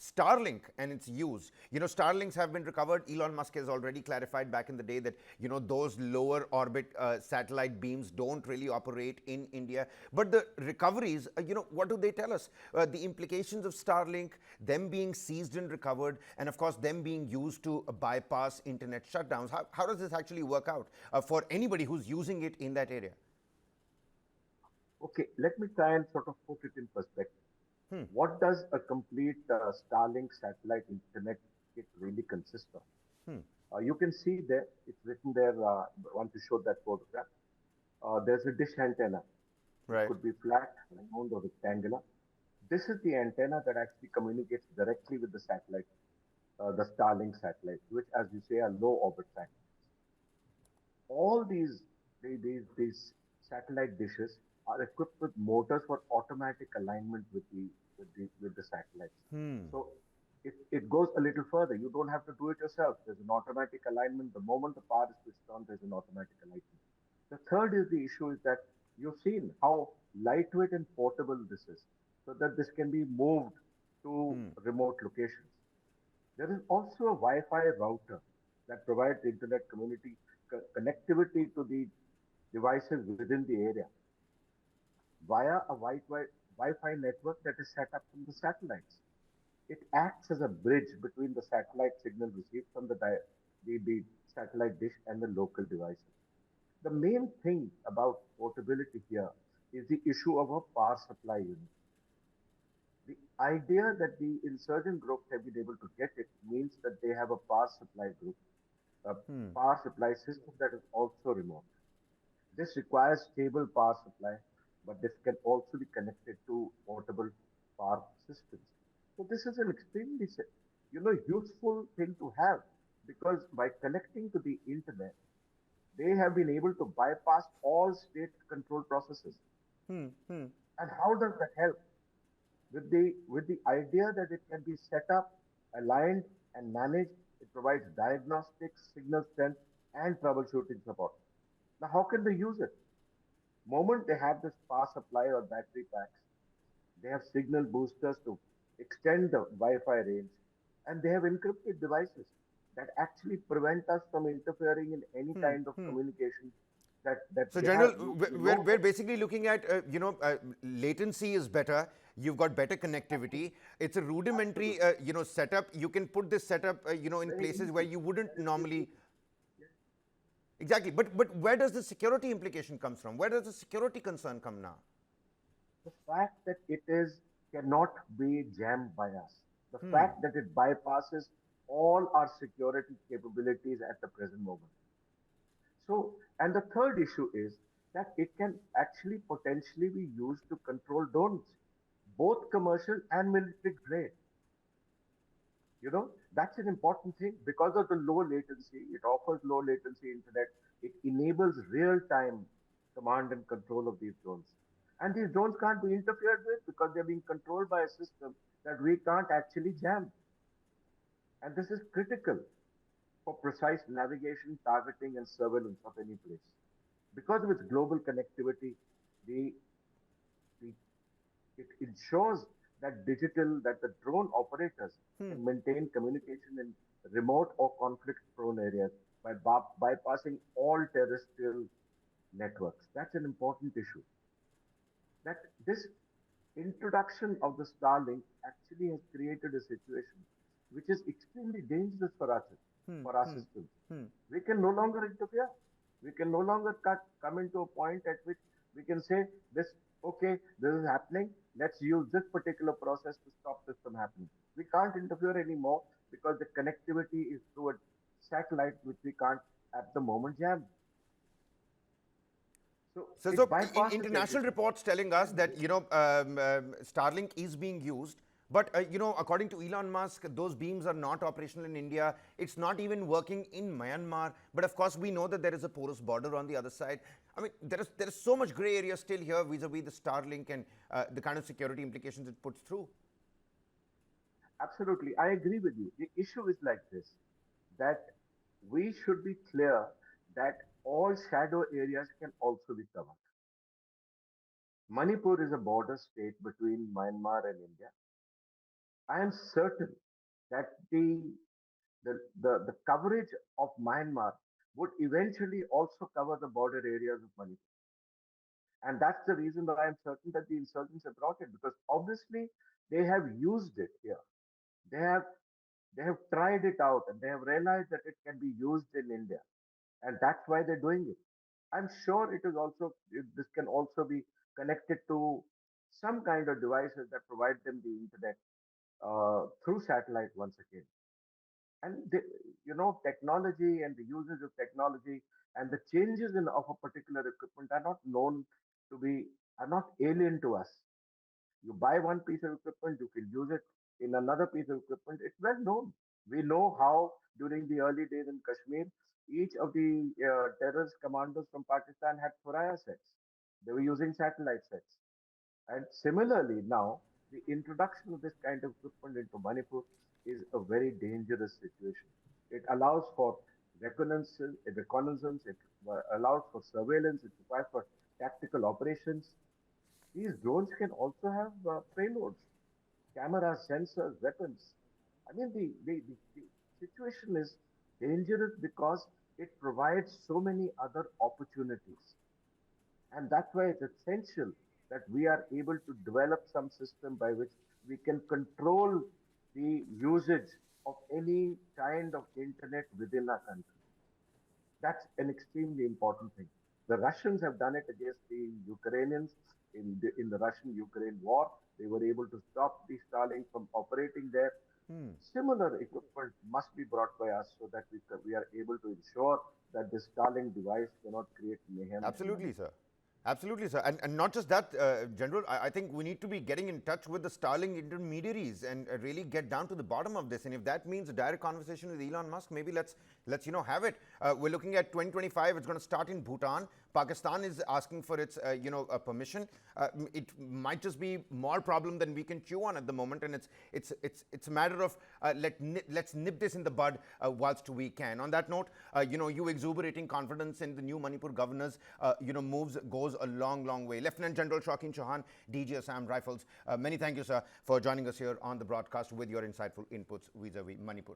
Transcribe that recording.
Starlink and its use. Starlinks have been recovered. Elon Musk has already clarified back in the day that those lower orbit satellite beams don't really operate in India. But the recoveries, what do they tell us? The implications of Starlink, them being seized and recovered, and of course them being used to bypass internet shutdowns. How does this actually work out for anybody who's using it in that area? Okay, let me try and sort of put it in perspective. Hmm. What does a complete Starlink satellite internet kit really consist of? Hmm. You can see there, it's written there, once you show that photograph, there's a dish antenna. It Right. could be flat, round, or rectangular. This is the antenna that actually communicates directly with the satellite, the Starlink satellites, which, as you say, are low orbit satellites. All these satellite dishes are equipped with motors for automatic alignment with the satellites. Hmm. So it goes a little further. You don't have to do it yourself. There's an automatic alignment. The moment the power is switched on, there's an automatic alignment. The third is the issue is that you've seen how lightweight and portable this is, so that this can be moved to Hmm. remote locations. There is also a Wi-Fi router that provides internet community connectivity to the devices within the area via a Wi-Fi network that is set up from the satellites. It acts as a bridge between the satellite signal received from the satellite dish and the local devices. The main thing about portability here is the issue of a power supply unit. The idea that the insurgent groups have been able to get it means that they have a power supply group, a Hmm. power supply system that is also remote. This requires stable power supply, but this can also be connected to portable power systems. So this is an extremely, useful thing to have because by connecting to the internet, they have been able to bypass all state control processes. Hmm. Hmm. And how does that help? With the idea that it can be set up, aligned, and managed, it provides diagnostics, signal strength, and troubleshooting support. Now, how can they use it? Moment they have this power supply or battery packs, they have signal boosters to extend the Wi-Fi range, and they have encrypted devices that actually prevent us from interfering in any Hmm. kind of Hmm. communication that So, we have. General, You know we're basically looking at, latency is better. You've got better connectivity. It's a rudimentary, absolutely setup. You can put this setup, in very places where easy, you wouldn't very easy. normally. Exactly. But where does the security implication comes from? Where does the security concern come now? The fact that it is cannot be jammed by us, the Hmm. fact that it bypasses all our security capabilities at the present moment. So, and the third issue is that it can actually potentially be used to control drones, both commercial and military grade. That's an important thing because of the low latency. It offers low latency internet. It enables real time command and control of these drones. And these drones can't be interfered with because they're being controlled by a system that we can't actually jam. And this is critical for precise navigation, targeting, and surveillance of any place. Because of its global connectivity, the, the it ensures that the drone operators Hmm. can maintain communication in remote or conflict prone areas by bypassing all terrestrial networks. That's an important issue. That this introduction of the Starlink actually has created a situation which is extremely dangerous Hmm. for our Hmm. systems. Hmm. We can no longer interfere. We can no longer come into a point at which we can say this, okay, this is happening. Let's use this particular process to stop this from happening. We can't interfere anymore because the connectivity is through a satellite which we can't at the moment jam. So So it in bypasses international everything. reports telling us And that Starlink is being used, but according to Elon Musk, those beams are not operational in India. It's not even working in Myanmar. But of course, we know that there is a porous border on the other side. I mean, there is so much gray area still here vis-a-vis the Starlink and the kind of security implications it puts through. absolutely, I agree with you. The issue is like this that we should be clear that all shadow areas can also be covered. Manipur is a border state between Myanmar and India. I am certain that the coverage of Myanmar would eventually also cover the border areas of Manipur. And that's the reason that I am certain that the insurgents have brought it, because obviously they have used it here. They have they have tried it out and they have realized that it can be used in India, and that's why they're doing it. I'm sure this can also be connected to some kind of devices that provide them the internet through satellite once again. And technology and the usage of technology and the changes in of a particular equipment are not known to be are not alien to us. You buy one piece of equipment, you can use it in another piece of equipment. It's well known. We know how during the early days in Kashmir, each of the terrorist commandos from Pakistan had Thuraya sets. They were using satellite sets. And similarly, now the introduction of this kind of equipment into Manipur is a very dangerous situation. It allows for reconnaissance, it allows for surveillance, it requires for tactical operations. These drones can also have payloads, cameras, sensors, weapons. I mean, the situation is dangerous because it provides so many other opportunities. And that's why it's essential that we are able to develop some system by which we can control the usage of any kind of internet within our country. That's an extremely important thing. The Russians have done it against the Ukrainians in the Russian-Ukraine war. They were able to stop the Starlink from operating there. Similar equipment must be brought by us so that we are able to ensure that the Starlink device cannot create mayhem in Absolutely, Manipur. sir. Absolutely, sir. And not just that, General, I think we need to be getting in touch with the Starlink intermediaries and really get down to the bottom of this. And if that means a direct conversation with Elon Musk, maybe let's have it. We're looking at 2025. It's going to start in Bhutan. Pakistan is asking for its permission. It might just be more problem than we can chew on at the moment, and it's a matter of let's nip this in the bud whilst we can. On that note, you exuberating confidence in the new Manipur governor's moves goes a long way. Lieutenant General Shaukin Chauhan, DG Assam Rifles. Many thank you, sir, for joining us here on the broadcast with your insightful inputs vis-a-vis Manipur.